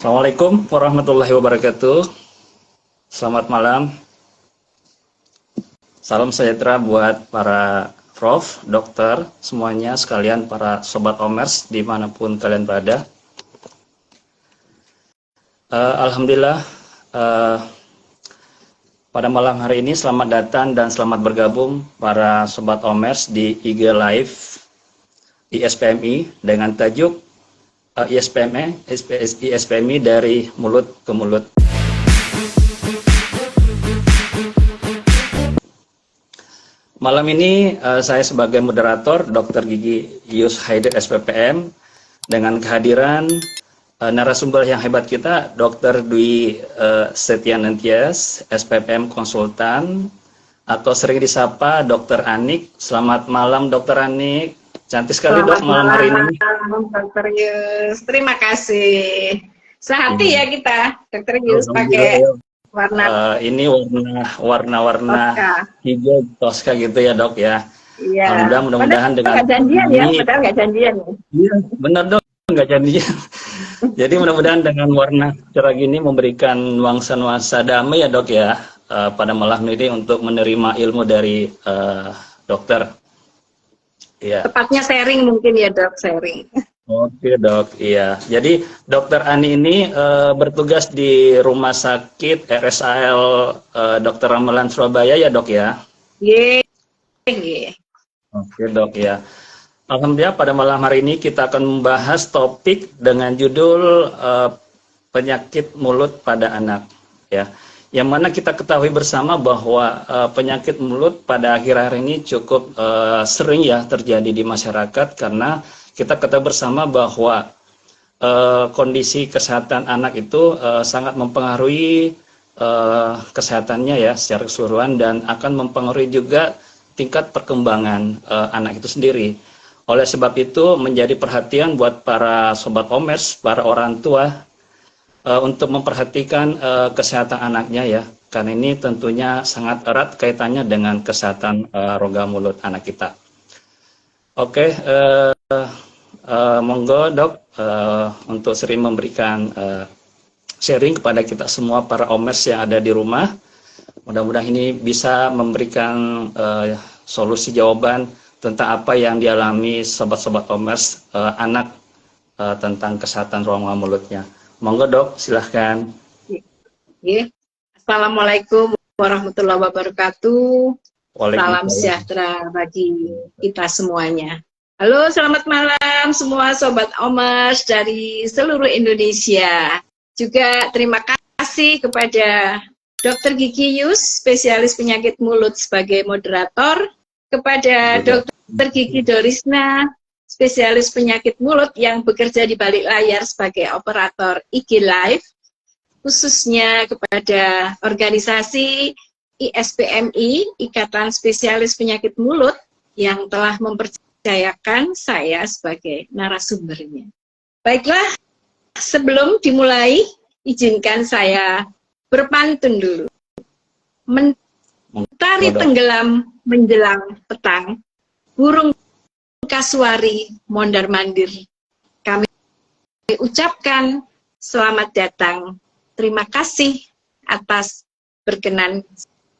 Assalamualaikum warahmatullahi wabarakatuh. Selamat malam. Salam sejahtera buat para prof, dokter, semuanya sekalian para sobat Omers dimanapun kalian berada. Alhamdulillah, pada malam hari ini selamat datang dan selamat bergabung para sobat Omers di IG Live ISPMI dengan tajuk ISPMI dari mulut ke mulut. Malam ini saya sebagai moderator Dr. Gigi Yus Haider SPPM dengan kehadiran narasumber yang hebat kita Dr. Dwi Setianentias SPPM konsultan atau sering disapa Dr. Anik. Selamat malam Dr. Anik. Cantik sekali dok malam hari ini. Dr. Yus, terima kasih. Sehati ya kita, Dr. Yus pakai warna. Ini warna hijau Tosca gitu ya dok ya. Iya. Mudah-mudahan dengan nggak janjian ya, padahal nggak janjian. Iya, benar dok, nggak janjian. Jadi mudah-mudahan dengan warna cerah gini memberikan nuansa-nuansa damai ya dok ya pada malam ini untuk menerima ilmu dari dokter. Ya. Tepatnya sharing mungkin ya dok, sharing. Oke dok, iya. Jadi dokter Ani ini bertugas di Rumah Sakit RSAL Dr. Ramelan Surabaya ya dok ya? Iya. Oke dok ya. Alhamdulillah pada malam hari ini kita akan membahas topik dengan judul penyakit mulut pada anak ya. Yang mana kita ketahui bersama bahwa penyakit mulut pada akhir-akhir ini cukup sering ya terjadi di masyarakat karena kita ketahui bersama bahwa kondisi kesehatan anak itu sangat mempengaruhi kesehatannya ya secara keseluruhan dan akan mempengaruhi juga tingkat perkembangan anak itu sendiri. Oleh sebab itu menjadi perhatian buat para sobat Omers, para orang tua untuk memperhatikan kesehatan anaknya ya, karena ini tentunya sangat erat kaitannya dengan kesehatan rongga mulut anak kita. Oke, monggo dok untuk sering memberikan sharing kepada kita semua para Omers yang ada di rumah. Mudah-mudahan ini bisa memberikan solusi jawaban tentang apa yang dialami sobat-sobat Omers anak tentang kesehatan rongga mulutnya. Monggo dok, silahkan. Ya. Assalamualaikum warahmatullahi wabarakatuh. Salam sejahtera bagi kita semuanya. Halo, selamat malam semua sobat Omers dari seluruh Indonesia. Juga terima kasih kepada Dr. Gigi Yus, spesialis penyakit mulut sebagai moderator, kepada Dr. Gigi Dorisna, spesialis penyakit mulut yang bekerja di balik layar sebagai operator IG Live, khususnya kepada organisasi ISPMI, Ikatan Spesialis Penyakit Mulut, yang telah mempercayakan saya sebagai narasumbernya. Baiklah, sebelum dimulai, izinkan saya berpantun dulu. Mentari tenggelam menjelang petang, burung kasuari mondar-mandir. Kami ucapkan selamat datang. Terima kasih atas berkenan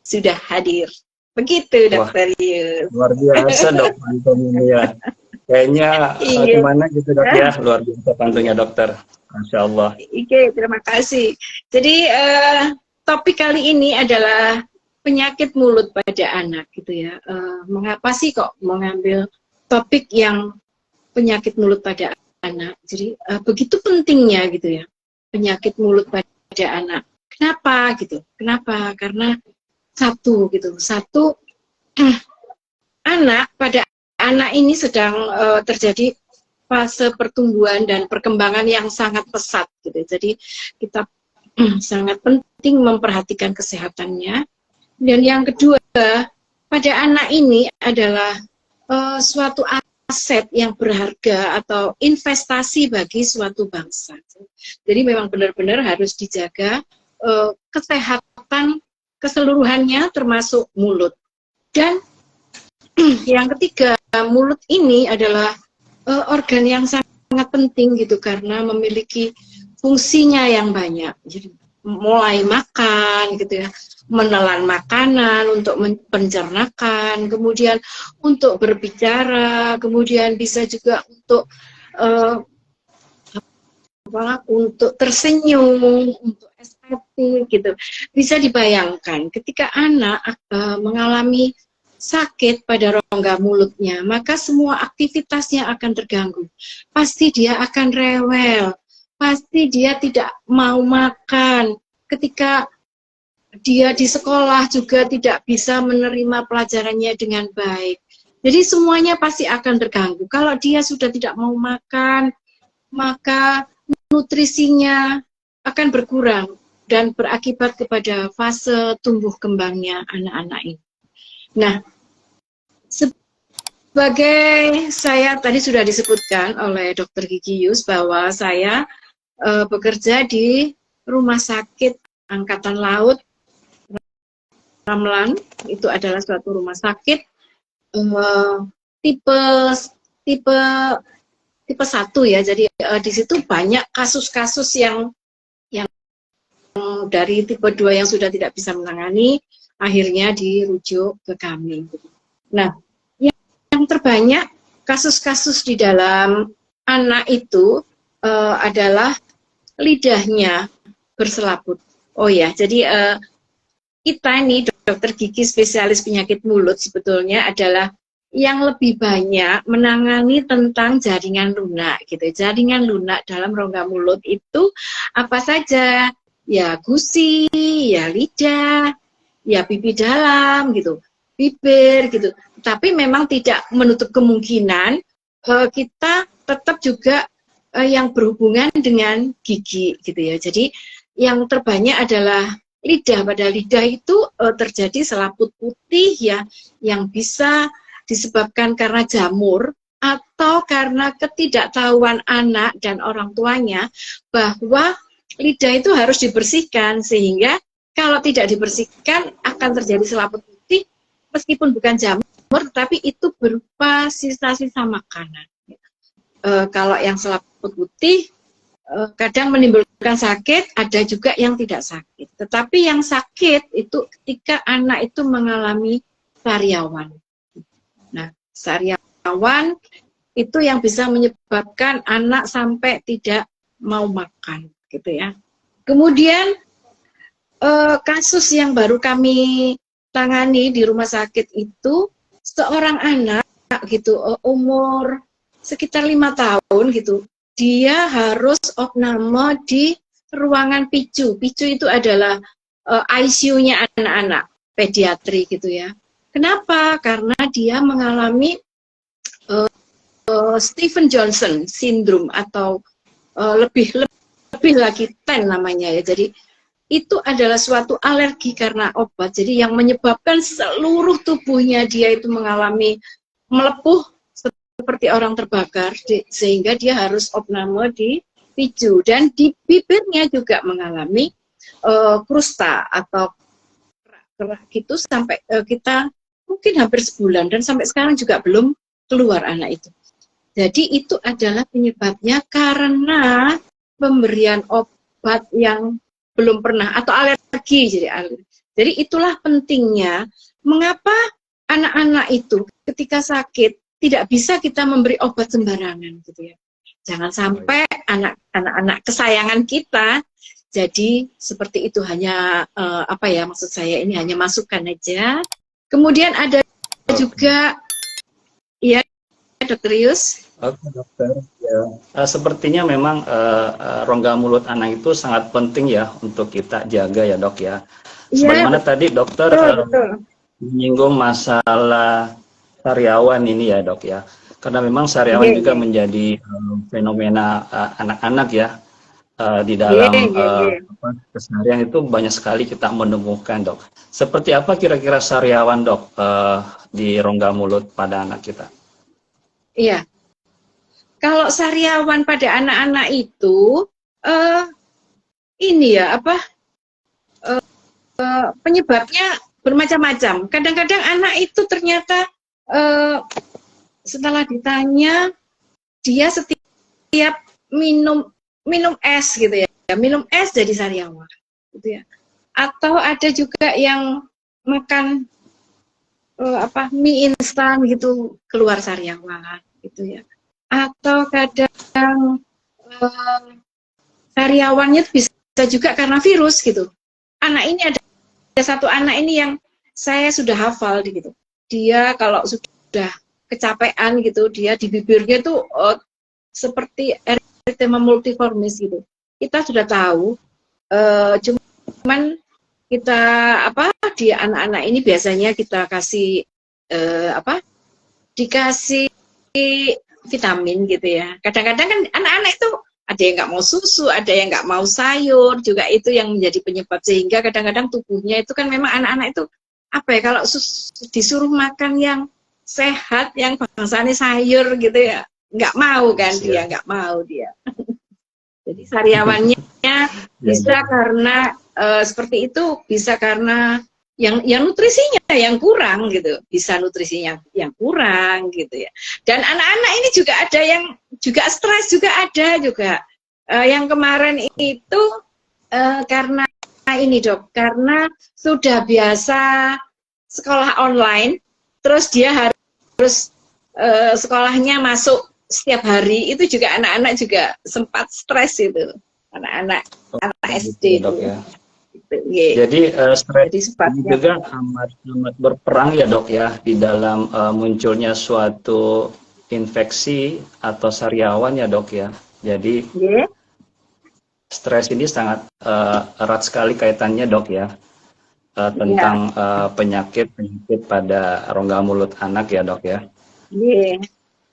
sudah hadir. Begitu Dokter Yus. Luar biasa dok pantunnya ya. Kayaknya gimana gitu dok ya, luar biasa pantunnya dokter. Masya Allah. Oke, terima kasih. Jadi topik kali ini adalah penyakit mulut pada anak gitu ya. Mengapa sih kok mengambil topik yang penyakit mulut pada anak? Jadi begitu pentingnya gitu ya penyakit mulut pada anak. Kenapa gitu? Kenapa? Karena satu pada anak ini sedang terjadi fase pertumbuhan dan perkembangan yang sangat pesat gitu. Jadi kita sangat penting memperhatikan kesehatannya. Dan yang kedua, pada anak ini adalah suatu aset yang berharga atau investasi bagi suatu bangsa. Jadi memang benar-benar harus dijaga kesehatan keseluruhannya termasuk mulut. Dan yang ketiga, mulut ini adalah organ yang sangat penting gitu karena memiliki fungsinya yang banyak. Jadi mulai makan gitu ya, menelan makanan untuk pencernaan, kemudian untuk berbicara, kemudian bisa juga untuk tersenyum, untuk estetik gitu. Bisa dibayangkan ketika anak mengalami sakit pada rongga mulutnya, maka semua aktivitasnya akan terganggu. Pasti dia akan rewel, pasti dia tidak mau makan. Ketika dia di sekolah juga tidak bisa menerima pelajarannya dengan baik. Jadi semuanya pasti akan terganggu. Kalau dia sudah tidak mau makan, maka nutrisinya akan berkurang dan berakibat kepada fase tumbuh kembangnya anak-anak ini. Nah, sebagai saya tadi sudah disebutkan oleh Dr. Gigi Yus bahwa saya bekerja di Rumah Sakit Angkatan Laut Ramlan. Itu adalah suatu rumah sakit tipe 1 ya. Jadi di situ banyak kasus-kasus yang dari tipe 2 yang sudah tidak bisa menangani, akhirnya dirujuk ke kami. Nah, yang terbanyak kasus-kasus di dalam anak itu adalah lidahnya berselaput. Oh ya, jadi kita ini dokter gigi spesialis penyakit mulut sebetulnya adalah yang lebih banyak menangani tentang jaringan lunak gitu. Jaringan lunak dalam rongga mulut itu apa saja? Ya gusi, ya lidah, ya pipi dalam gitu, bibir gitu. Tapi memang tidak menutup kemungkinan kita tetap juga yang berhubungan dengan gigi gitu ya. Jadi yang terbanyak adalah lidah. Pada lidah itu terjadi selaput putih ya, yang bisa disebabkan karena jamur atau karena ketidaktahuan anak dan orang tuanya bahwa lidah itu harus dibersihkan, sehingga kalau tidak dibersihkan akan terjadi selaput putih meskipun bukan jamur, tapi itu berupa sisa-sisa makanan. Kalau yang selaput putih kadang menimbulkan sakit, ada juga yang tidak sakit. Tetapi yang sakit itu ketika anak itu mengalami sariawan. Nah, sariawan itu yang bisa menyebabkan anak sampai tidak mau makan, gitu ya. Kemudian kasus yang baru kami tangani di rumah sakit itu seorang anak gitu umur sekitar 5 tahun gitu. Dia harus opname di ruangan PICU. PICU itu adalah ICU-nya anak-anak pediatri gitu ya. Kenapa? Karena dia mengalami Stephen Johnson syndrome atau lebih lagi TEN namanya ya. Jadi itu adalah suatu alergi karena obat. Jadi yang menyebabkan seluruh tubuhnya dia itu mengalami melepuh seperti orang terbakar, sehingga dia harus opname di PICU. Dan di bibirnya juga mengalami krusta atau kerak gitu sampai kita mungkin hampir sebulan, dan sampai sekarang juga belum keluar anak itu. Jadi itu adalah penyebabnya karena pemberian obat yang belum pernah atau alergi. Jadi itulah pentingnya mengapa anak-anak itu ketika sakit tidak bisa kita memberi obat sembarangan gitu ya. Jangan sampai anak-anak kesayangan kita jadi seperti itu, hanya maksud saya ini hanya masukan aja. Kemudian ada juga ya Dr. Yus. Oke dokter. Ya. Sepertinya memang rongga mulut anak itu sangat penting ya untuk kita jaga ya dok ya. Sebagaimana tadi dokter menyinggung masalah sariawan ini ya dok ya, karena memang sariawan juga menjadi fenomena anak-anak ya di dalam keseharian itu banyak sekali kita menemukan dok. Seperti apa kira-kira sariawan dok di rongga mulut pada anak kita? Iya, kalau sariawan pada anak-anak itu ini ya penyebabnya bermacam-macam. Kadang-kadang anak itu ternyata setelah ditanya dia setiap minum es gitu ya, minum es jadi sariawan, gitu ya. Atau ada juga yang makan mie instan gitu keluar sariawan, gitu ya. Atau kadang sariawannya bisa juga karena virus gitu. Anak ini ada satu anak ini yang saya sudah hafal gitu. Dia kalau sudah kecapean gitu, dia di bibirnya tuh seperti erythema multiformis gitu. Kita sudah tahu, cuman kita di anak-anak ini biasanya kita kasih dikasih vitamin gitu ya. Kadang-kadang kan anak-anak itu ada yang nggak mau susu, ada yang nggak mau sayur, juga itu yang menjadi penyebab, sehingga kadang-kadang tubuhnya itu kan memang anak-anak itu kalau disuruh makan yang sehat, yang bangsanya sayur gitu ya, nggak mau kan dia, nggak mau dia. Jadi sariawannya bisa karena seperti itu, bisa karena yang nutrisinya yang kurang gitu, bisa nutrisinya yang kurang gitu ya. Dan anak-anak ini juga ada yang juga stres, juga ada juga yang kemarin itu karena ini Dok, karena sudah biasa sekolah online, terus dia harus sekolahnya masuk setiap hari, itu juga anak-anak juga sempat stres itu, anak-anak SD Dok, itu. ya. Jadi stres juga amat berperang ya Dok ya di dalam munculnya suatu infeksi atau sariawan ya Dok ya. Jadi stres ini sangat erat sekali kaitannya Dok ya tentang penyakit pada rongga mulut anak ya Dok ya.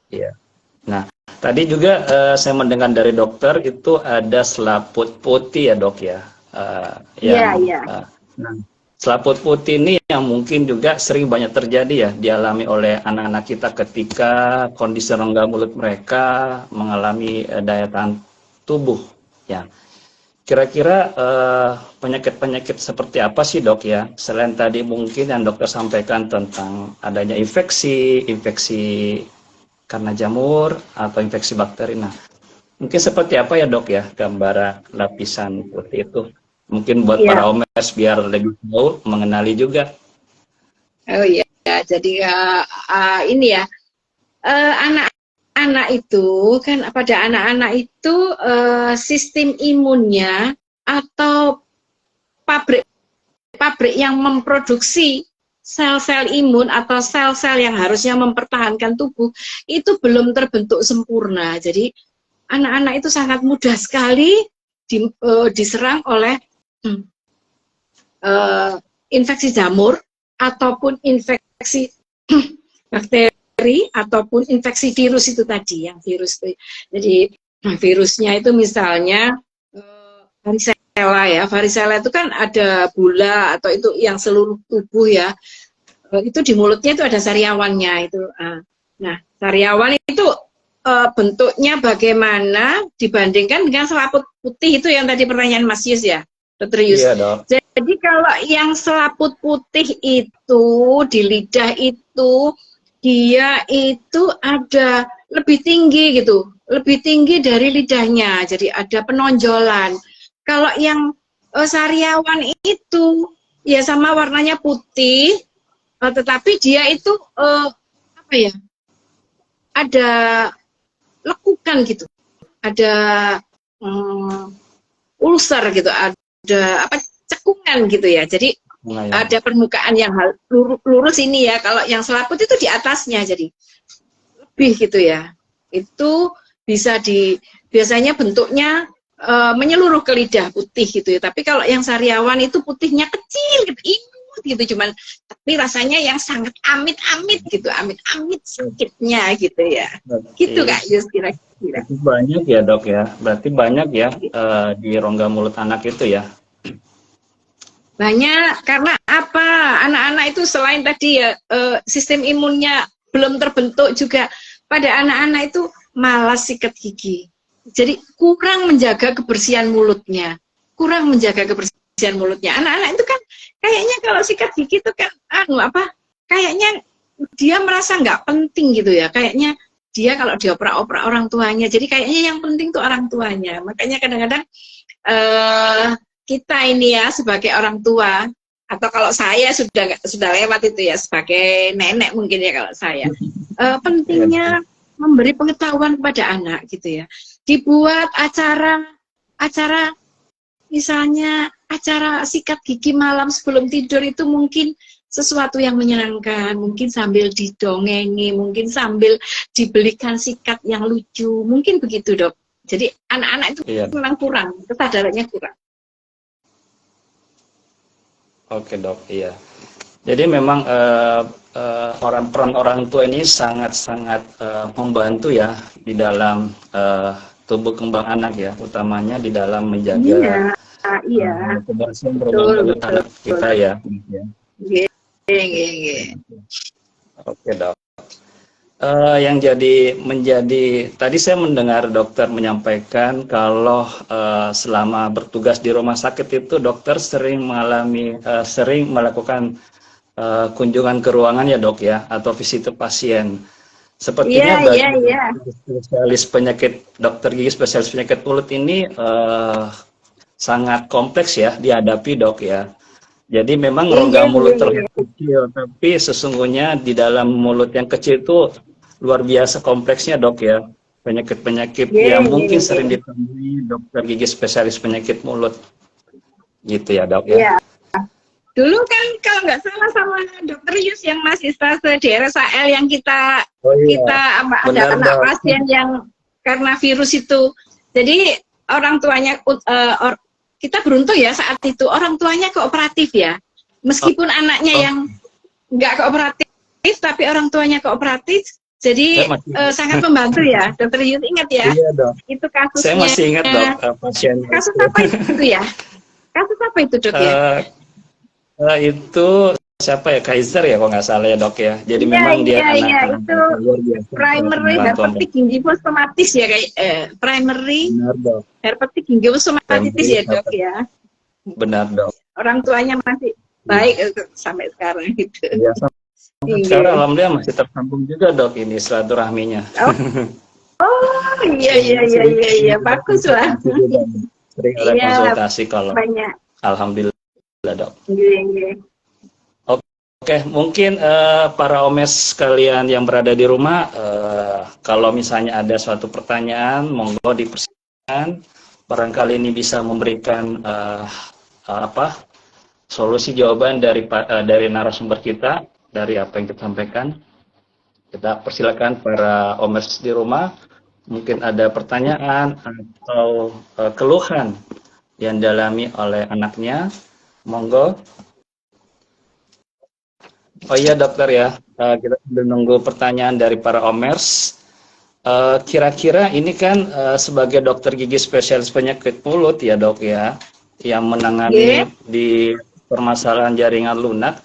Iya. Nah tadi juga saya mendengar dari dokter itu ada selaput putih ya Dok ya. Nah, selaput putih ini yang mungkin juga sering banyak terjadi ya dialami oleh anak-anak kita ketika kondisi rongga mulut mereka mengalami daya tahan tubuh ya. Kira-kira penyakit-penyakit seperti apa sih Dok ya, selain tadi mungkin yang dokter sampaikan tentang adanya infeksi karena jamur atau infeksi bakteri. Nah mungkin seperti apa ya Dok ya gambaran lapisan putih itu? Mungkin buat para omes biar lebih tahu mengenali juga. Oh iya, jadi ini ya, anak-anak itu kan pada anak-anak itu sistem imunnya atau pabrik yang memproduksi sel-sel imun atau sel-sel yang harusnya mempertahankan tubuh itu belum terbentuk sempurna. Jadi anak-anak itu sangat mudah sekali diserang oleh infeksi jamur ataupun infeksi bakteri ataupun infeksi virus itu tadi, yang virus itu. Jadi virusnya itu misalnya varicella ya, varicella itu kan ada bula atau itu yang seluruh tubuh ya, itu di mulutnya itu ada sariawannya itu. Nah sariawan itu bentuknya bagaimana dibandingkan dengan selaput putih itu yang tadi pertanyaan Mas Yus ya, Dr. Yus. Jadi kalau yang selaput putih itu di lidah itu dia itu ada lebih tinggi gitu, lebih tinggi dari lidahnya, jadi ada penonjolan. Kalau yang sariawan itu ya sama warnanya putih, tetapi dia itu ada lekukan gitu, ada ulcer gitu, ada cekungan gitu ya. Jadi ada permukaan yang lurus ini ya. Kalau yang selaput itu di atasnya, jadi lebih gitu ya. Itu bisa biasanya bentuknya menyeluruh ke lidah putih gitu ya. Tapi kalau yang sariawan itu putihnya kecil gitu, imut gitu, cuman tapi rasanya yang sangat amit-amit gitu, amit-amit sakitnya gitu ya. Gitu Kak Yus kira-kira. Banyak ya Dok ya, berarti banyak ya di rongga mulut anak itu ya. Banyak, karena apa? Anak-anak itu selain tadi ya sistem imunnya belum terbentuk juga, pada anak-anak itu malas sikat gigi. Jadi kurang menjaga kebersihan mulutnya. Anak-anak itu kan kayaknya kalau sikat gigi itu kan kayaknya dia merasa nggak penting gitu ya. Kayaknya dia kalau dioprak-oprak orang tuanya. Jadi kayaknya yang penting tuh orang tuanya. Makanya kadang-kadang kita ini ya sebagai orang tua, atau kalau saya sudah lewat itu ya sebagai nenek mungkin ya kalau saya, pentingnya memberi pengetahuan kepada anak gitu ya. Dibuat acara misalnya acara sikat gigi malam sebelum tidur, itu mungkin sesuatu yang menyenangkan, mungkin sambil didongengi, mungkin sambil dibelikan sikat yang lucu, mungkin begitu dok. Jadi anak-anak itu memang kurang, kesadarannya kurang. Oke dok, iya. Jadi memang peran orang tua ini sangat-sangat membantu ya di dalam tumbuh kembang anak ya, utamanya di dalam menjaga kebersihan rumah anak kita ya. Oke dok. Yang menjadi tadi saya mendengar dokter menyampaikan kalau selama bertugas di rumah sakit itu dokter sering melakukan kunjungan ke ruangan ya dok ya, atau visit pasien. Sepertinya spesialis penyakit, dokter gigi spesialis penyakit mulut ini sangat kompleks ya dihadapi dok ya. Jadi memang rongga mulut terlihat kecil, tapi sesungguhnya di dalam mulut yang kecil itu luar biasa kompleksnya dok ya. Penyakit-penyakit yang mungkin sering ditemui dokter gigi spesialis penyakit mulut. Gitu ya dok ya. Dulu kan kalau nggak salah sama dokter Yus yang masih stase di RSAL yang kita ada anak pasien yang karena virus itu. Jadi orang tuanya kita beruntung ya saat itu orang tuanya kooperatif ya. Meskipun anaknya yang nggak kooperatif, tapi orang tuanya kooperatif. Jadi sangat membantu ya, dokter Yus, ingat ya? Iya dok. Itu kasusnya. Saya masih ingat dok pasien. Kasus apa itu ya? Kasus apa itu dok ya? Itu siapa ya, Kaiser ya kalau nggak salah ya dok ya. Jadi memang dia anak itu primary herpetik gingivostomatis ya kayak primary herpetik gingivostomatis ya dok ya. Benar dok. Orang tuanya masih baik sampai sekarang gitu. Ya, sekarang alhamdulillah masih tersambung juga dok ini silaturahminya. Oh iya bagus lah. Sering ada konsultasi kalau banyak. Alhamdulillah dok. Iya. Oke, mungkin para omes sekalian yang berada di rumah, kalau misalnya ada suatu pertanyaan, monggo dipersilakan. Barangkali ini bisa memberikan solusi jawaban dari narasumber kita, dari apa yang kita sampaikan. Kita persilakan para omes di rumah, mungkin ada pertanyaan atau keluhan yang dialami oleh anaknya, monggo. Oh iya dokter ya, kita menunggu pertanyaan dari para omers. Kira-kira ini kan sebagai dokter gigi spesialis penyakit mulut ya dok ya, yang menangani di permasalahan jaringan lunak,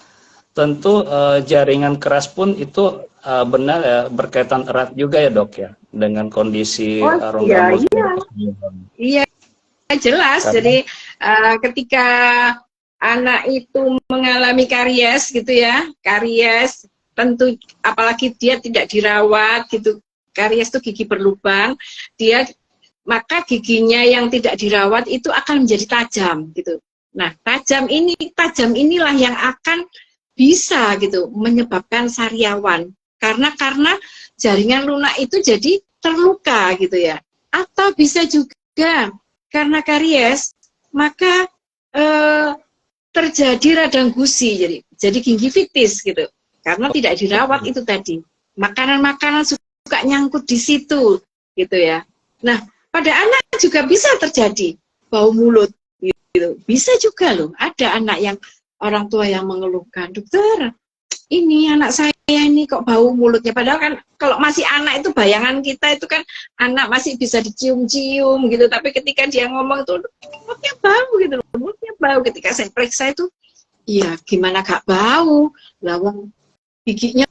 tentu jaringan keras pun itu benar ya, berkaitan erat juga ya dok ya, dengan kondisi rongga mulut. Iya, jelas. Jadi ketika anak itu mengalami karies gitu ya, karies tentu apalagi dia tidak dirawat gitu, karies itu gigi berlubang, maka giginya yang tidak dirawat itu akan menjadi tajam gitu. Nah, tajam inilah yang akan bisa gitu menyebabkan sariawan karena jaringan lunak itu jadi terluka gitu ya. Atau bisa juga karena karies maka terjadi radang gusi, jadi gingivitis gitu, karena tidak dirawat itu tadi. Makanan-makanan suka nyangkut di situ, gitu ya. Nah, pada anak juga bisa terjadi bau mulut, gitu. Bisa juga loh, ada anak yang orang tua yang mengeluhkan, dokter, ini anak saya ini kok bau mulutnya. Padahal kan kalau masih anak itu bayangan kita itu kan anak masih bisa dicium-cium gitu. Tapi ketika dia ngomong tuh mulutnya bau gitu, mulutnya bau. Ketika saya periksa itu, iya gimana gak bau? Lawang giginya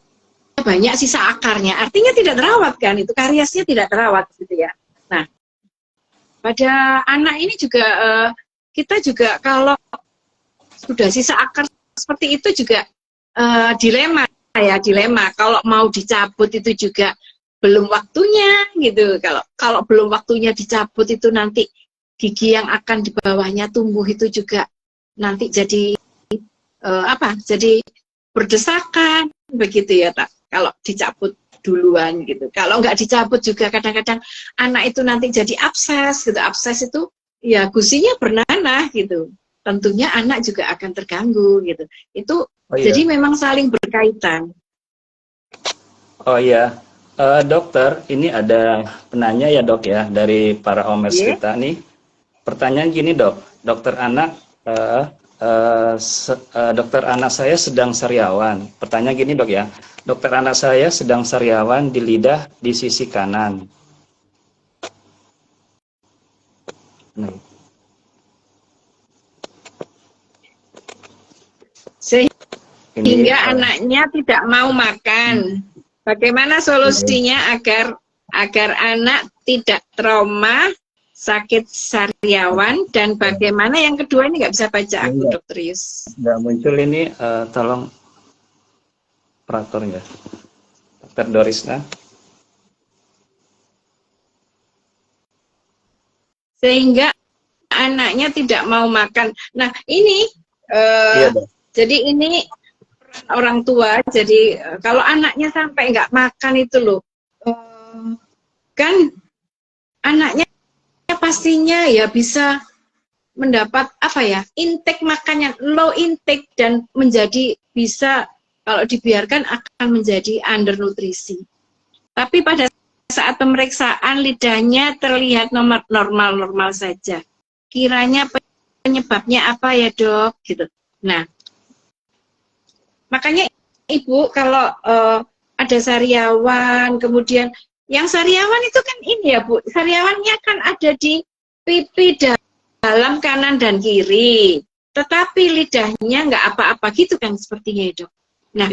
banyak sisa akarnya. Artinya tidak terawat kan? Itu kariesnya tidak terawat gitu ya. Nah, pada anak ini juga kita juga kalau sudah sisa akar seperti itu juga dilema kalau mau dicabut itu juga belum waktunya gitu. Kalau belum waktunya dicabut itu nanti gigi yang akan di bawahnya tumbuh itu juga nanti jadi jadi berdesakan begitu ya tak, kalau dicabut duluan gitu. Kalau nggak dicabut juga kadang-kadang anak itu nanti jadi abses gitu. Abses itu ya gusinya bernanah gitu. Tentunya anak juga akan terganggu gitu. Itu jadi memang saling berkaitan. Oh iya, dokter, ini ada penanya ya dok ya dari para omers kita nih. Pertanyaan gini dok, dokter anak saya sedang sariawan. Pertanyaan gini dok ya, dokter anak saya sedang sariawan di lidah di sisi kanan. Sehingga anaknya tidak mau makan. Bagaimana solusinya agar anak tidak trauma, sakit sariawan, dan bagaimana yang kedua ini nggak bisa baca aku dokter Yus. Nggak muncul ini, tolong operatornya, dokter Dorisna. Sehingga anaknya tidak mau makan. Nah ini, jadi ini orang tua. Jadi kalau anaknya sampai nggak makan itu loh, kan anaknya pastinya ya bisa mendapat intake makannya low intake dan menjadi bisa kalau dibiarkan akan menjadi undernutrisi. Tapi pada saat pemeriksaan lidahnya terlihat normal saja. Kiranya penyebabnya apa ya dok? Gitu. Nah, makanya ibu kalau ada sariawan, kemudian yang sariawan itu kan ini ya bu, sariawannya kan ada di pipi dalam kanan dan kiri, tetapi lidahnya nggak apa-apa gitu kan sepertinya ya dok. Nah,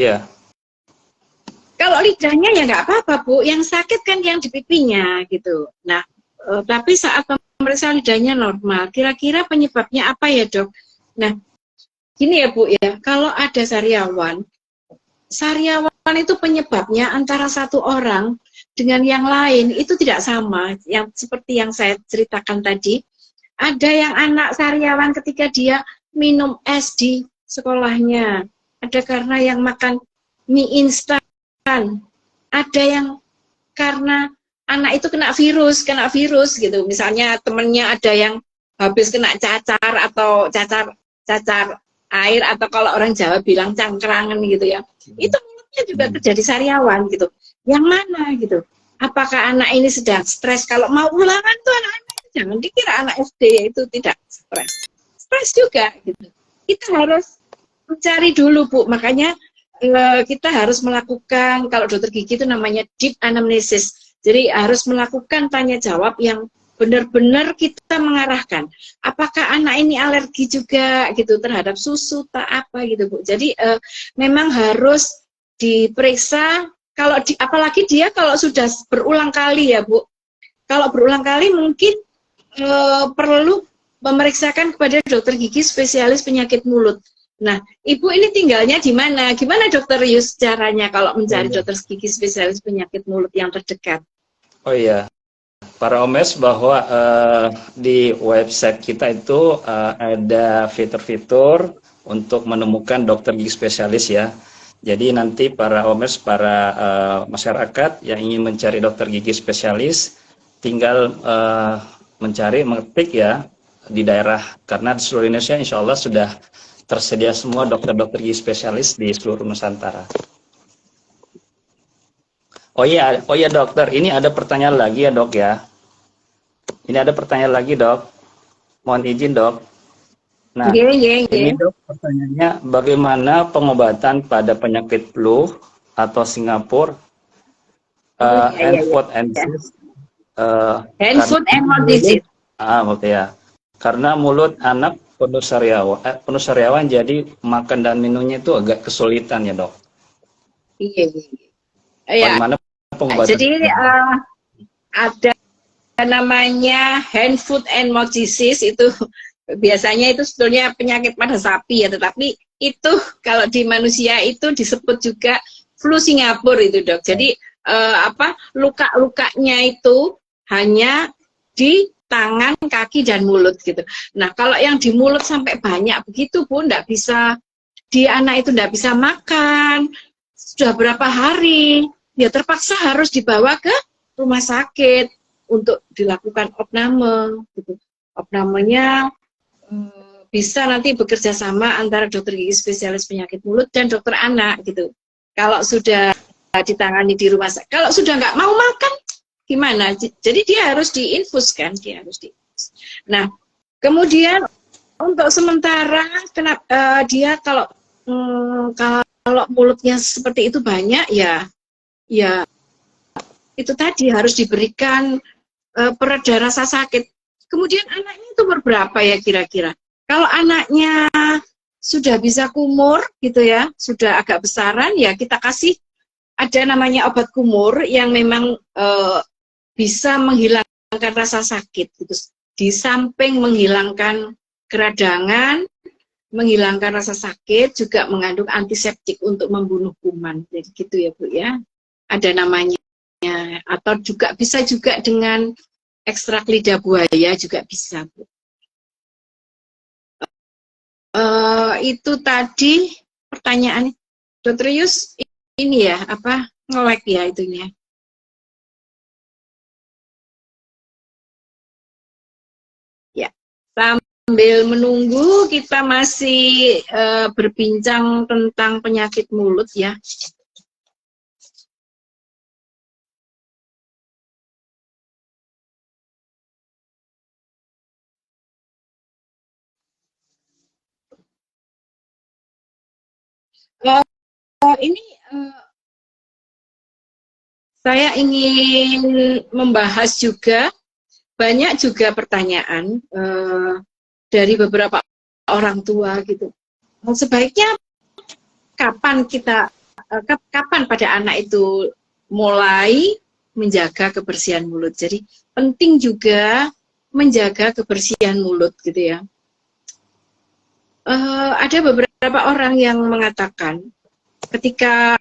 kalau lidahnya ya nggak apa-apa bu, yang sakit kan yang di pipinya gitu. Nah, tapi saat pemeriksaan lidahnya normal, kira-kira penyebabnya apa ya dok? Nah, gini ya bu ya, kalau ada sariawan itu penyebabnya antara satu orang dengan yang lain itu tidak sama. Yang seperti yang saya ceritakan tadi, ada yang anak sariawan ketika dia minum es di sekolahnya, ada karena yang makan mie instan, ada yang karena anak itu kena virus gitu. Misalnya temennya ada yang habis kena cacar atau cacar air, atau kalau orang Jawa bilang cangkrangan gitu ya. Itu mulutnya juga terjadi sariawan gitu. Yang mana gitu? Apakah anak ini sedang stres? Kalau mau ulangan tuh anak-anak itu jangan dikira anak SD itu tidak stres. Stres juga gitu. Kita harus mencari dulu bu. Makanya kita harus melakukan, kalau dokter gigi itu namanya deep anamnesis. Jadi harus melakukan tanya jawab yang benar-benar kita mengarahkan. Apakah anak ini alergi juga gitu terhadap susu tak apa gitu bu. Jadi memang harus diperiksa. Kalau apalagi dia kalau sudah berulang kali ya bu. Kalau berulang kali mungkin perlu memeriksakan kepada dokter gigi spesialis penyakit mulut. Nah, ibu ini tinggalnya di mana? Gimana dokter Yus caranya kalau mencari dokter gigi spesialis penyakit mulut yang terdekat? Oh iya, para omers bahwa di website kita itu ada fitur-fitur untuk menemukan dokter gigi spesialis ya. Jadi nanti para omers, para masyarakat yang ingin mencari dokter gigi spesialis tinggal mengetik ya di daerah, karena di seluruh Indonesia insya Allah sudah tersedia semua dokter-dokter gigi spesialis di seluruh Nusantara. Oh iya dokter, ini ada pertanyaan lagi ya dok ya. Ini ada pertanyaan lagi dok. Mohon izin dok. Nah, ini dok pertanyaannya, bagaimana pengobatan pada penyakit flu atau Singapura, hand, foot, and disease? Hand, foot, and mouth disease. Oke ya. Karena mulut anak penuh sariawan, jadi makan dan minumnya itu agak kesulitan ya dok. Iya. Bagaimana pengobatan? Jadi ada namanya hand, foot, and mouth disease. Itu biasanya itu sebetulnya penyakit pada sapi ya, tetapi itu kalau di manusia itu disebut juga flu Singapura itu dok. Jadi luka-lukanya itu hanya di tangan, kaki, dan mulut gitu. Nah, kalau yang di mulut sampai banyak begitu pun nggak bisa, anak itu nggak bisa makan, sudah berapa hari, ya terpaksa harus dibawa ke rumah sakit untuk dilakukan opname gitu. Opnamenya bisa nanti bekerja sama antara dokter gigi spesialis penyakit mulut dan dokter anak gitu. Kalau sudah ditangani di rumah sakit, kalau sudah nggak mau makan gimana? Jadi dia harus diinfuskan, dia harus diinfus. Nah, kemudian untuk sementara dia kalau mulutnya seperti itu banyak ya itu tadi harus diberikan pereda rasa sakit. Kemudian anaknya itu berberapa ya kira-kira? Kalau anaknya sudah bisa kumur gitu ya, sudah agak besaran ya kita kasih ada namanya obat kumur yang memang bisa menghilangkan rasa sakit gitu. Di samping menghilangkan keradangan, menghilangkan rasa sakit, juga mengandung antiseptik untuk membunuh kuman. Jadi gitu ya Bu ya. Ada namanya. Atau juga bisa juga dengan ekstrak lidah buaya juga bisa Bu. Itu tadi pertanyaannya. Dokter Yus ini ya apa nge-lag ya itunya. Ya, sambil menunggu kita masih berbincang tentang penyakit mulut ya. Ini saya ingin membahas juga, banyak juga pertanyaan dari beberapa orang tua gitu. Sebaiknya kapan pada anak itu mulai menjaga kebersihan mulut. Jadi penting juga menjaga kebersihan mulut gitu ya. Ada beberapa orang yang mengatakan ketika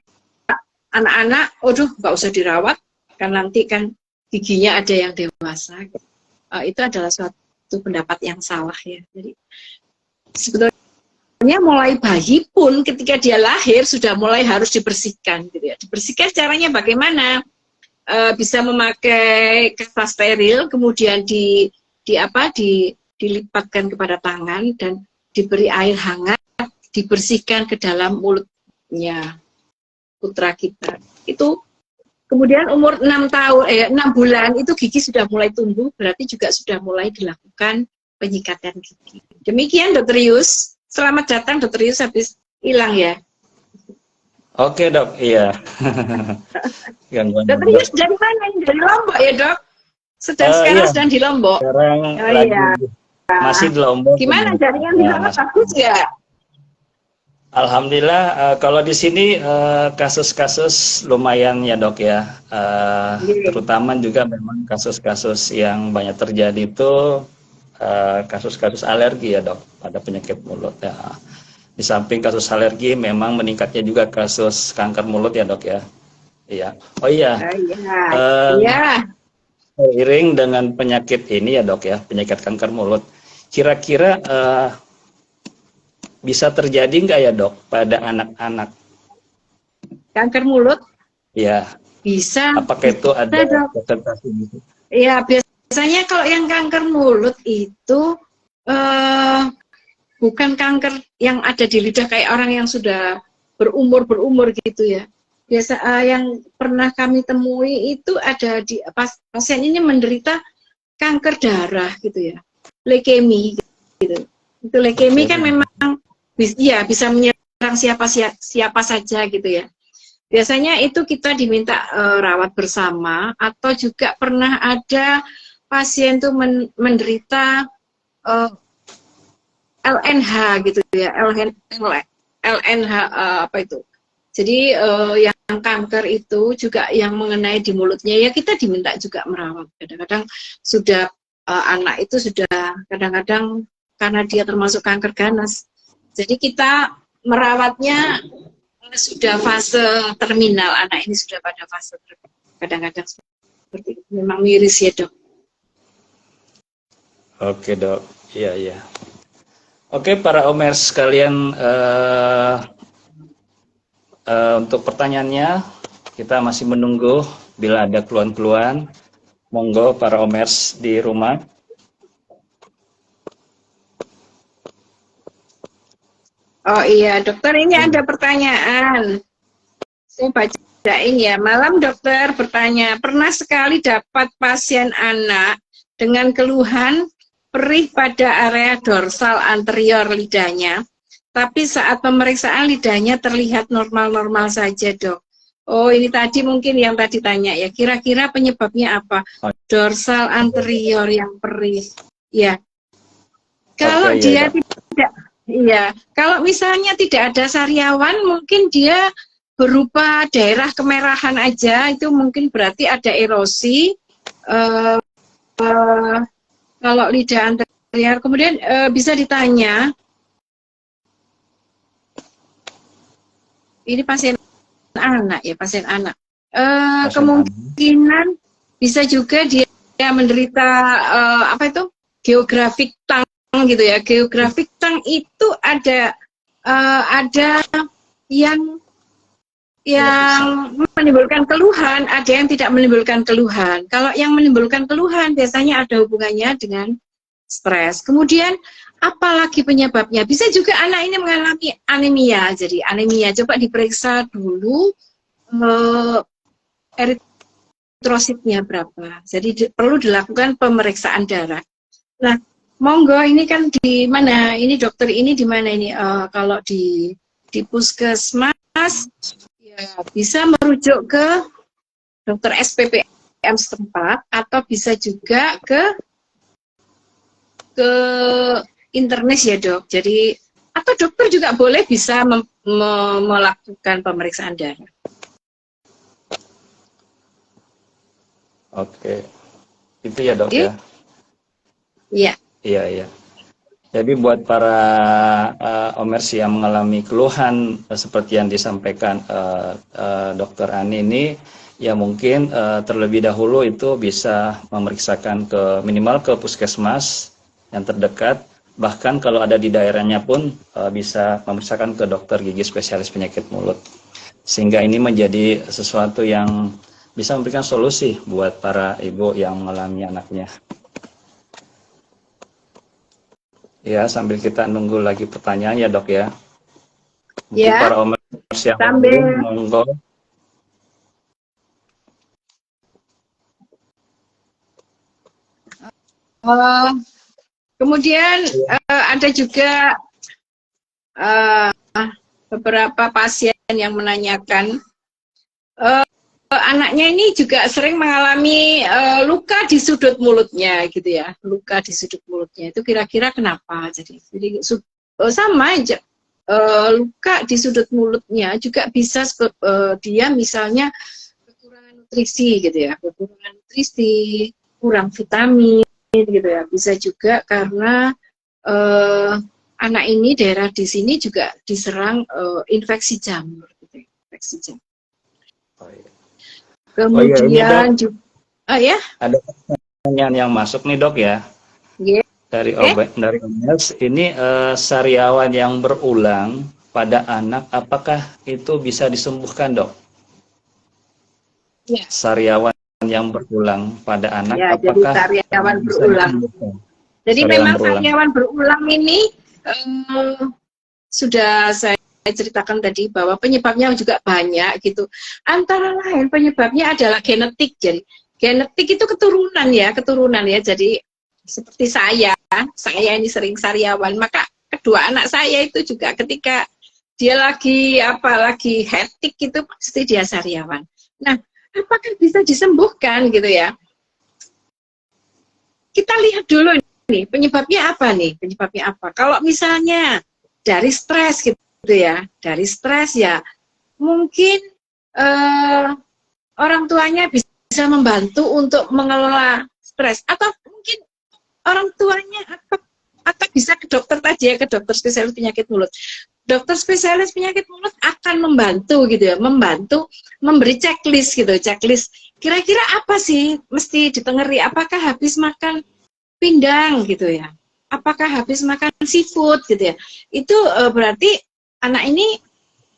anak-anak, nggak usah dirawat, kan nanti kan giginya ada yang dewasa. Itu adalah suatu pendapat yang salah ya. Jadi sebetulnya mulai bayi pun ketika dia lahir sudah mulai harus dibersihkan gitu ya. Dibersihkan caranya bagaimana? Bisa memakai kasta steril, kemudian dilipatkan kepada tangan dan diberi air hangat, dibersihkan ke dalam mulutnya putra kita. Itu kemudian umur 6 bulan itu gigi sudah mulai tumbuh, berarti juga sudah mulai dilakukan penyikatan gigi. Demikian Dokter Yus. Selamat datang Dokter Yus, habis hilang ya. Oke Dok, iya. Dokter Yus dari mana? Dari Lombok ya Dok? Sekarang sedang di Lombok. Sekarang lagi masih di Lombok. Gimana jaringan di sana, bagus ya? Alhamdulillah, kalau di sini kasus-kasus lumayan ya Dok ya. Terutama juga memang kasus-kasus yang banyak terjadi itu kasus-kasus alergi ya Dok pada penyakit mulut ya. Di samping kasus alergi memang meningkatnya juga kasus kanker mulut ya Dok ya. Iya. Oh iya. Seiring dengan penyakit ini ya Dok ya, penyakit kanker mulut. Kira-kira bisa terjadi nggak ya Dok pada anak-anak? Kanker mulut? Ya. Bisa. Apakah itu ada presentasi gitu? Ya, biasanya kalau yang kanker mulut itu bukan kanker yang ada di lidah kayak orang yang sudah berumur gitu ya. Biasa yang pernah kami temui itu ada di pasien ini menderita kanker darah gitu ya, leukemi gitu. Itu leukemi kan memang bisa menyerang siapa saja gitu ya. Biasanya itu kita diminta rawat bersama, atau juga pernah ada pasien tuh menderita LNH gitu ya, LNH apa itu. Jadi yang kanker itu juga yang mengenai di mulutnya ya kita diminta juga merawat. Kadang-kadang sudah anak itu sudah kadang-kadang karena dia termasuk kanker ganas. Jadi kita merawatnya sudah fase terminal, anak ini sudah pada fase terminal. Kadang-kadang seperti itu. Memang miris ya Dok. Oke dok, iya iya. Oke para omers sekalian, untuk pertanyaannya kita masih menunggu bila ada keluhan-keluhan. Monggo para omers di rumah. Oh iya, dokter ini ada pertanyaan. Saya bacain ya. Malam dokter bertanya, pernah sekali dapat pasien anak dengan keluhan perih pada area dorsal anterior lidahnya, tapi saat pemeriksaan lidahnya terlihat normal-normal saja dok. Oh ini tadi mungkin yang tadi tanya ya, kira-kira penyebabnya apa? Dorsal anterior yang perih. Ya, kalau Oke, dia iya, dok. tidak, iya, kalau misalnya tidak ada sariawan, mungkin dia berupa daerah kemerahan aja, itu mungkin berarti ada erosi. Eh, kalau lidah anterior, kemudian bisa ditanya, ini pasien anak ya, pasien anak. Pasien anak. Kemungkinan bisa juga dia menderita apa itu geographic tongue gitu ya. Geographic tongue itu ada yang menimbulkan keluhan, ada yang tidak menimbulkan keluhan. Kalau yang menimbulkan keluhan biasanya ada hubungannya dengan stres. Kemudian apalagi penyebabnya? Bisa juga anak ini mengalami anemia. Jadi anemia coba diperiksa dulu eritrositnya berapa. Jadi perlu dilakukan pemeriksaan darah. Nah, monggo ini kan di mana? Ini dokter ini di mana ini? Kalau di puskesmas ya, bisa merujuk ke dokter SPPM setempat atau bisa juga ke internis ya dok. Jadi atau dokter juga boleh bisa melakukan pemeriksaan darah. Oke, itu ya dok ya. Iya. Iya iya. Jadi buat para omers yang mengalami keluhan seperti yang disampaikan Dokter Ani ini, ya mungkin terlebih dahulu itu bisa memeriksakan minimal ke puskesmas yang terdekat. Bahkan kalau ada di daerahnya pun bisa memeriksakan ke dokter gigi spesialis penyakit mulut. Sehingga ini menjadi sesuatu yang bisa memberikan solusi buat para ibu yang mengalami anaknya. Ya, sambil kita nunggu lagi pertanyaan ya dok ya. Mungkin Ya, para omers yang sambil monggo. kemudian ada juga beberapa pasien yang menanyakan anaknya ini juga sering mengalami luka di sudut mulutnya gitu ya, luka di sudut mulutnya itu kira-kira kenapa? Jadi sama aja luka di sudut mulutnya juga bisa dia misalnya kekurangan nutrisi gitu ya, kekurangan nutrisi, kurang vitamin gitu ya, bisa juga karena anak ini daerah di sini juga diserang infeksi jamur gitu ya, infeksi jamur. Oh, iya. Kemudian ini dok, juga ya ada pertanyaan yang masuk nih dok ya. yeah. Dari omers ini sariawan yang berulang pada anak, apakah itu bisa disembuhkan dok? Yeah. Sariawan yang berulang pada anak, ya, apakah jadi sariawan bisa berulang. disembuhkan? Jadi memang sariawan berulang ini sudah saya ceritakan tadi bahwa penyebabnya juga banyak gitu. Antara lain penyebabnya adalah genetik. Jadi genetik itu keturunan ya. Jadi seperti saya ini sering sariawan, maka kedua anak saya itu juga ketika dia lagi hektik itu pasti dia sariawan. Nah, apakah bisa disembuhkan gitu ya? Kita lihat dulu nih penyebabnya apa nih? Penyebabnya apa? Kalau misalnya dari stres gitu ya, dari stres ya mungkin orang tuanya bisa membantu untuk mengelola stres, atau mungkin orang tuanya atau bisa ke dokter tadi ya, ke dokter spesialis penyakit mulut. Dokter spesialis penyakit mulut akan membantu gitu ya, membantu memberi checklist gitu, checklist kira-kira apa sih mesti ditengeri, apakah habis makan pindang gitu ya, apakah habis makan seafood gitu ya, itu berarti anak ini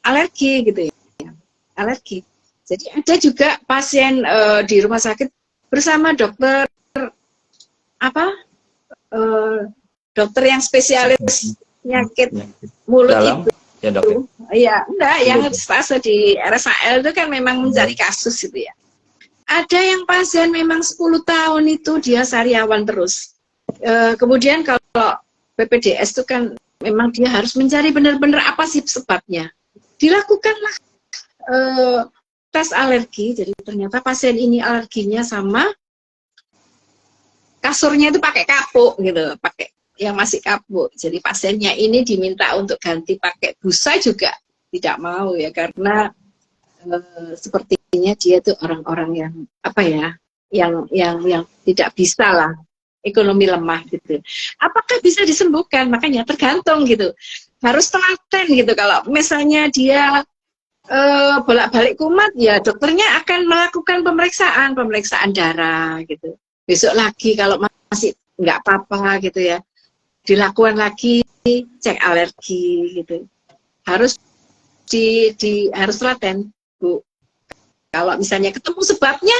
alergi gitu ya, alergi. Jadi ada juga pasien di rumah sakit bersama dokter dokter yang spesialis penyakit mulut dalam itu. ya dok ya? Iya, enggak, yang stase di RSAL itu kan memang mencari kasus gitu ya. Ada yang pasien memang 10 tahun itu dia sariawan terus. Kemudian kalau PPDS itu kan memang dia harus mencari benar-benar apa sih sebabnya. Dilakukanlah tes alergi, jadi ternyata pasien ini alerginya sama kasurnya itu pakai kapuk gitu, pakai yang masih kapuk. Jadi pasiennya ini diminta untuk ganti pakai busa juga tidak mau ya, karena sepertinya dia tuh orang-orang yang apa ya, yang tidak bisa lah, ekonomi lemah gitu. Apakah bisa disembuhkan? Makanya tergantung gitu. Harus telaten gitu. Kalau misalnya dia bolak-balik kumat, ya dokternya akan melakukan pemeriksaan darah gitu. Besok lagi kalau masih nggak apa-apa gitu ya, dilakukan lagi cek alergi gitu. Harus harus telaten, Bu. Kalau misalnya ketemu sebabnya,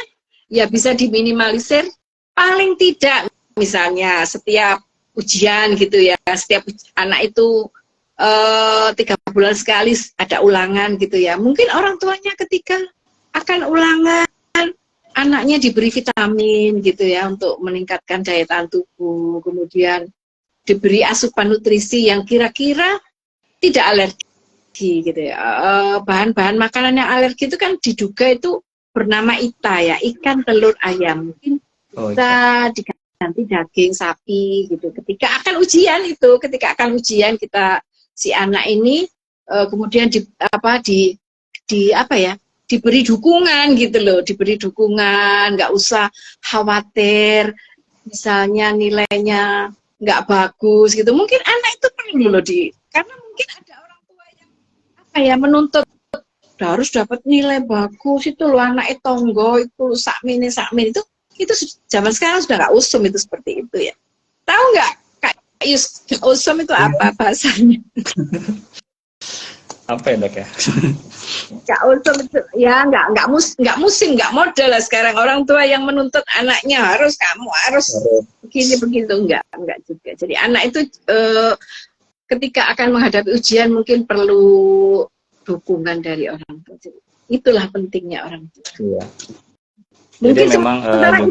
ya bisa diminimalisir. Paling tidak, misalnya setiap ujian gitu ya, setiap anak itu 3 bulan sekali ada ulangan gitu ya. Mungkin orang tuanya ketika akan ulangan, anaknya diberi vitamin gitu ya untuk meningkatkan daya tahan tubuh. Kemudian diberi asupan nutrisi yang kira-kira tidak alergi gitu ya. Bahan-bahan makanan yang alergi itu kan diduga itu bernama ITA ya, ikan, telur, ayam. Mungkin bisa diganti daging sapi gitu. Ketika akan ujian kita si anak ini kemudian diberi dukungan gitu loh, diberi dukungan, nggak usah khawatir misalnya nilainya nggak bagus gitu. Mungkin anak itu perlu loh karena mungkin ada orang tua yang menuntut harus dapat nilai bagus itu loh, anak tonggo itu sakmin itu zaman sekarang sudah nggak usum itu seperti itu ya. Tahu nggak Kak Yus, usum itu apa bahasanya? Apa ya dok ya? Kak usum itu ya nggak musim, nggak model lah sekarang orang tua yang menuntut anaknya kamu harus begini begitu, enggak juga. Jadi anak itu ketika akan menghadapi ujian mungkin perlu dukungan dari orang tua. Jadi, itulah pentingnya orang tua. Iya. Mungkin jadi memang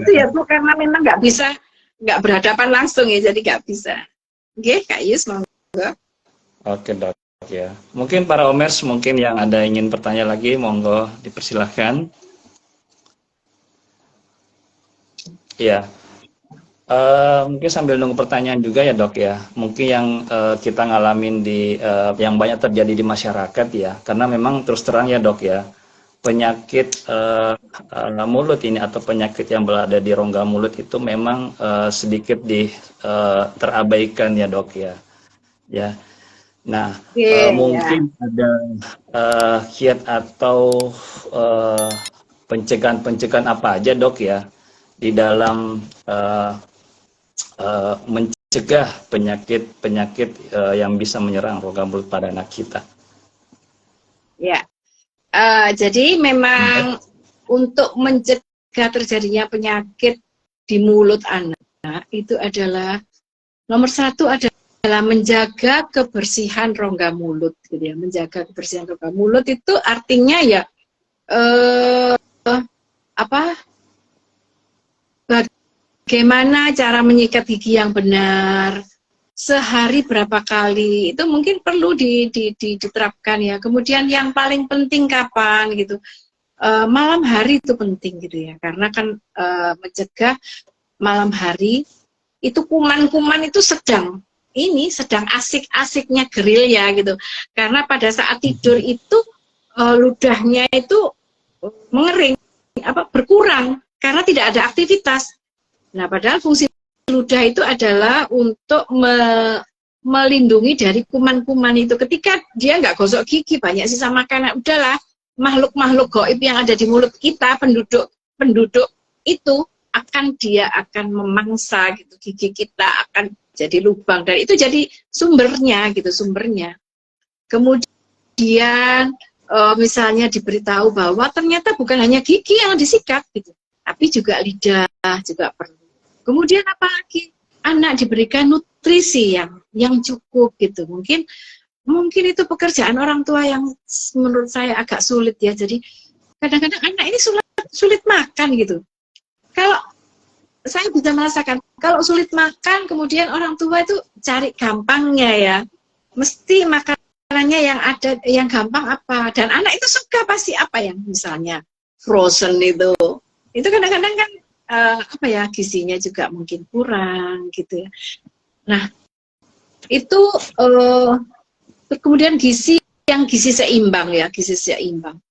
itu ya Bu, karena memang nggak berhadapan langsung ya, jadi nggak bisa. Oke, Kak Yus, monggo. Oke dok ya. Mungkin para omers mungkin yang ada ingin bertanya lagi, monggo dipersilahkan. Iya. Mungkin sambil nunggu pertanyaan juga ya dok ya, mungkin yang kita ngalamin yang banyak terjadi di masyarakat ya, karena memang terus terang ya dok ya, penyakit mulut ini atau penyakit yang berada di rongga mulut itu memang sedikit terabaikan ya dok ya. Nah mungkin ada kiat atau pencegahan apa aja dok ya di dalam mencegah penyakit yang bisa menyerang rongga mulut pada anak kita. Ya, jadi memang untuk mencegah terjadinya penyakit di mulut anak itu adalah nomor 1 adalah menjaga kebersihan rongga mulut, gitu ya. Menjaga kebersihan rongga mulut itu artinya ya bagaimana cara menyikat gigi yang benar, sehari berapa kali, itu mungkin perlu diterapkan ya. Kemudian yang paling penting kapan gitu, malam hari itu penting gitu ya, karena kan mencegah malam hari itu kuman-kuman itu sedang asik-asiknya gerilya gitu, karena pada saat tidur itu ludahnya itu mengering, berkurang karena tidak ada aktivitas. Nah, padahal fungsi ludah itu adalah untuk melindungi dari kuman-kuman itu. Ketika dia nggak gosok gigi, banyak sisa makanan, udahlah, makhluk-makhluk gaib yang ada di mulut kita, penduduk itu dia akan memangsa gitu, gigi kita akan jadi lubang, dan itu jadi sumbernya gitu, sumbernya. Kemudian misalnya diberitahu bahwa ternyata bukan hanya gigi yang disikat gitu, tapi juga lidah juga perlu. Kemudian apalagi, anak diberikan nutrisi yang cukup gitu. Mungkin itu pekerjaan orang tua yang menurut saya agak sulit ya. Jadi kadang-kadang anak ini sulit makan gitu. Kalau saya bisa merasakan, kalau sulit makan, kemudian orang tua itu cari gampangnya ya. Mesti makanannya yang ada, yang gampang apa. Dan anak itu suka pasti apa yang misalnya frozen itu. Itu kadang-kadang kan apa ya, gizinya juga mungkin kurang gitu ya. Nah, itu kemudian gizi seimbang ya, gizi seimbang.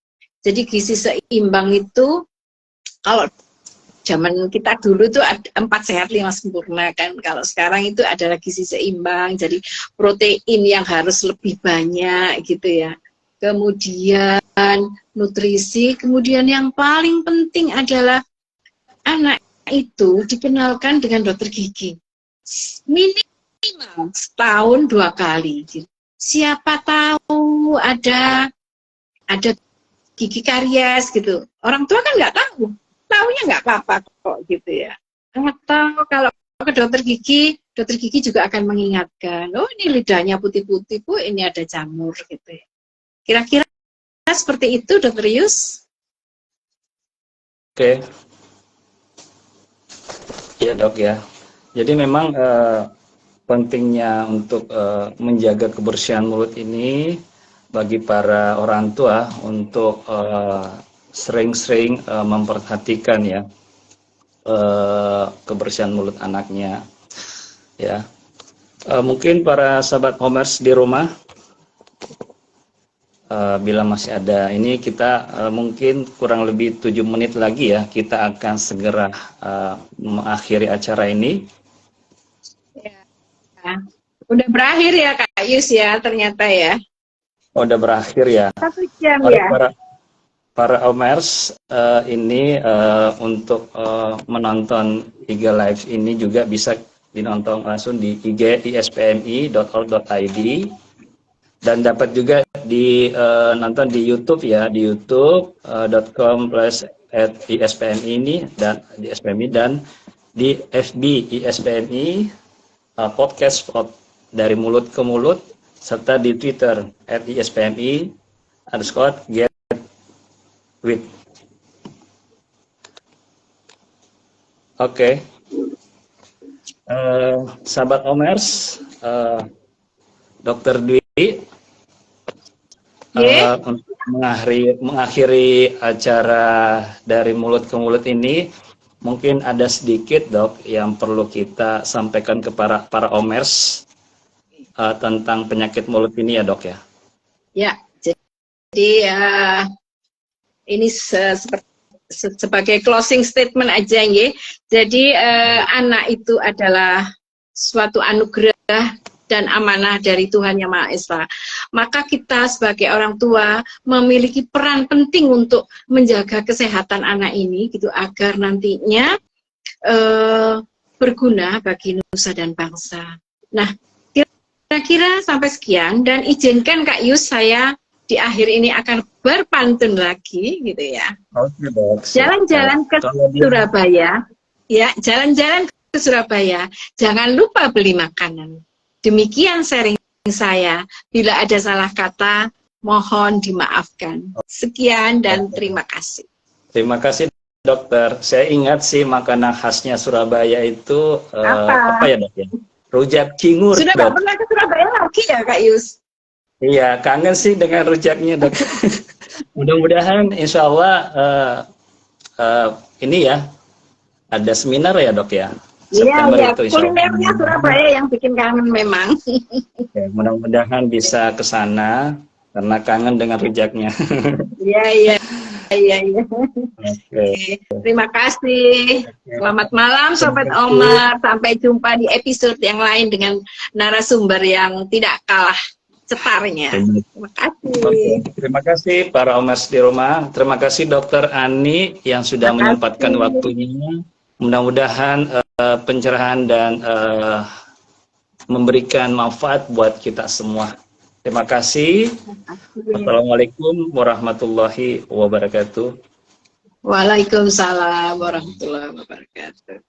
Jadi gizi seimbang itu kalau zaman kita dulu tuh 4 sehat 5 sempurna kan. Kalau sekarang itu adalah gizi seimbang, jadi protein yang harus lebih banyak gitu ya. Kemudian nutrisi, kemudian yang paling penting adalah anak itu dikenalkan dengan dokter gigi minimal setahun 2 kali. Siapa tahu ada gigi karies gitu. Orang tua kan nggak tahu, taunya nggak apa-apa kok gitu ya. Atau kalau ke dokter gigi juga akan mengingatkan, oh ini lidahnya putih-putih Bu, ini ada jamur gitu ya. Kira-kira seperti itu, Dokter Yus? Oke. Ya dok ya. Jadi memang pentingnya untuk menjaga kebersihan mulut ini bagi para orang tua untuk sering-sering memperhatikan ya kebersihan mulut anaknya. Ya, mungkin para sahabat Homers di rumah, bila masih ada ini, kita mungkin kurang lebih 7 menit lagi ya, kita akan segera mengakhiri acara ini. Ya. Udah berakhir ya Kak Yus ya ternyata ya. Udah berakhir ya. 1 jam ya. Para Omers ini untuk menonton IG Live ini juga bisa dinonton langsung di IG ispmi.org.id. Dan dapat juga nonton di YouTube ya, di youtube.com/ispmi ini dan di SPMI, dan di FB ispmi podcast dari mulut ke mulut, serta di Twitter @ispmi_get_with. Oke. Sahabat Omers, Dokter Dwi, untuk mengakhiri acara dari mulut ke mulut ini, mungkin ada sedikit dok yang perlu kita sampaikan kepada para Omers tentang penyakit mulut ini ya dok ya. Ya, jadi ini sebagai closing statement aja ya. Jadi anak itu adalah suatu anugerah dan amanah dari Tuhan Yang Maha Esa. Maka kita sebagai orang tua memiliki peran penting untuk menjaga kesehatan anak ini gitu, agar nantinya berguna bagi nusa dan bangsa. Nah, kira-kira sampai sekian, dan izinkan Kak Yus, saya di akhir ini akan berpantun lagi gitu ya. Oke, dok. Jalan-jalan ke Surabaya, ya, jalan-jalan ke Surabaya, jangan lupa beli makanan. Demikian sharing saya. Bila ada salah kata, mohon dimaafkan. Sekian dan terima kasih. Terima kasih dokter. Saya ingat sih makanan khasnya Surabaya itu apa ya dok ya? Rujak cingur. Sudah nggak pernah ke Surabaya lagi ya Kak Yus? Iya, kangen sih dengan rujaknya dok. Mudah-mudahan insya Allah ini ya, ada seminar ya dok ya. Iya, kulinernya Surabaya yang bikin kangen memang. Oke, mudah-mudahan bisa ke sana karena kangen dengan rujaknya. Iya. Oke. Terima kasih. Selamat malam Sobat Omar. Sampai jumpa di episode yang lain dengan narasumber yang tidak kalah cetarnya. Terima kasih. Oke. Terima kasih para Omers di rumah. Terima kasih Dokter Ani yang sudah menyempatkan waktunya Mudah-mudahan pencerahan dan memberikan manfaat buat kita semua. Terima kasih. Assalamualaikum warahmatullahi wabarakatuh. Waalaikumsalam warahmatullahi wabarakatuh.